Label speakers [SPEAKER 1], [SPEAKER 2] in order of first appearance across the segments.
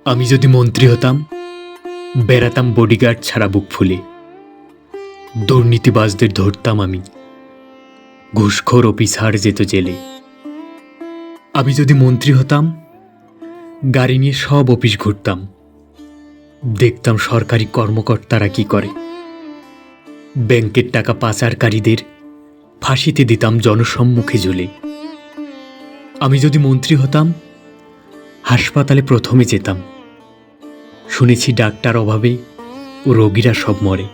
[SPEAKER 1] আমি যদি মন্ত্রী হতাম, বেড়াতাম বডিগার্ড ছাড়া বুক ফুলে। দুর্নীতিবাজদের ধরতাম আমি, ঘুষখোর অফিসার যেত জেলে। আমি যদি মন্ত্রী হতাম, গাড়ি নিয়ে সব অফিস ঘুরতাম, দেখতাম সরকারি কর্মকর্তারা কি করে। ব্যাংকের টাকা পাচারকারীদের ফাঁসিতে দিতাম জনসম্মুখে ঝুলে। আমি যদি মন্ত্রী হতাম, হাসপাতালে প্রথমে যেতাম, শুনেছি ডাক্তার অভাবে ও রোগীরা সব মরে।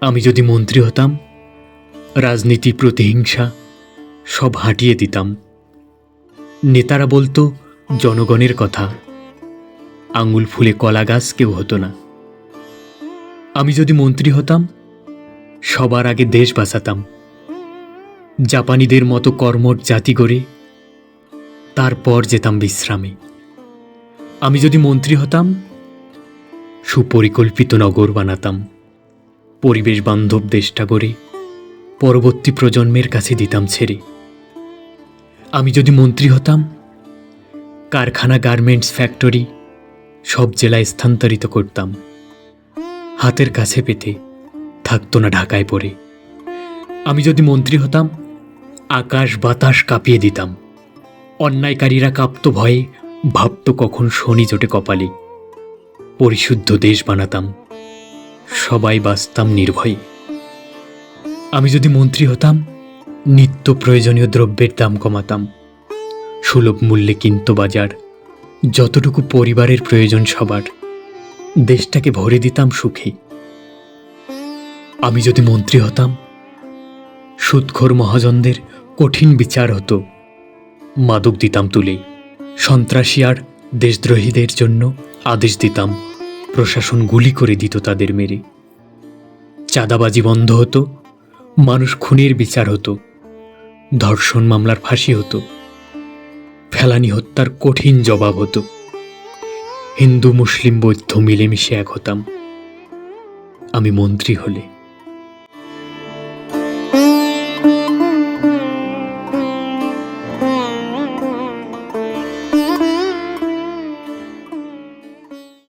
[SPEAKER 1] আমি যদি মন্ত্রী হতাম, রাজনীতি প্রতিহিংসা সব হাঁটিয়ে দিতাম। নেতারা বলতো জনগণের কথা, আঙুল ফুলে কলা গাছ কেউ হতো না। আমি যদি মন্ত্রী হতাম, সবার আগে দেশ বাঁচাতাম, জাপানিদের মতো কর্মঠ জাতি গড়ে তারপর যেতাম বিশ্রামে। আমি যদি মন্ত্রী হতাম, সুপরিকল্পিত নগর বানাতাম, পরিবেশ বান্ধব দেশটা গড়ে পরবর্তী প্রজন্মের কাছে দিতাম ছেড়ে। আমি যদি মন্ত্রী হতাম, কারখানা, গার্মেন্টস, ফ্যাক্টরি সব জেলায় স্থানান্তরিত করতাম, হাতের কাছে পেতে থাকতো না ঢাকায় পড়ে। আমি যদি মন্ত্রী হতাম, আকাশ বাতাস কাঁপিয়ে দিতাম, অন্যায়কারীরা কাঁপতো ভয়ে, ভাবতো কখন শনি জোটে কপালে। পরিশুদ্ধ দেশ বানাতাম, সবাই বাঁচতাম নির্ভয়ে। আমি যদি মন্ত্রী হতাম, নিত্য প্রয়োজনীয় দ্রব্যের দাম কমাতাম, সুলভ মূল্যে কিনত বাজার, যতটুকু পরিবারের প্রয়োজন সবার, দেশটাকে ভরে দিতাম সুখে। আমি যদি মন্ত্রী হতাম, সুদখোর মহাজনদের কঠিন বিচার হতো, মাদক দিতাম তুলে, সন্ত্রাসী আর দেশদ্রোহীদের জন্য আদেশ দিতাম, প্রশাসন গুলি করে দিত তাদের মেরে। চাঁদাবাজি বন্ধ হতো, মানুষ খুনের বিচার হতো, ধর্ষণ মামলার ফাঁসি হতো, ফেলানি হত্যার কঠিন জবাব হতো। হিন্দু মুসলিম বৌদ্ধ মিলেমিশে এক হতাম আমি মন্ত্রী হলে।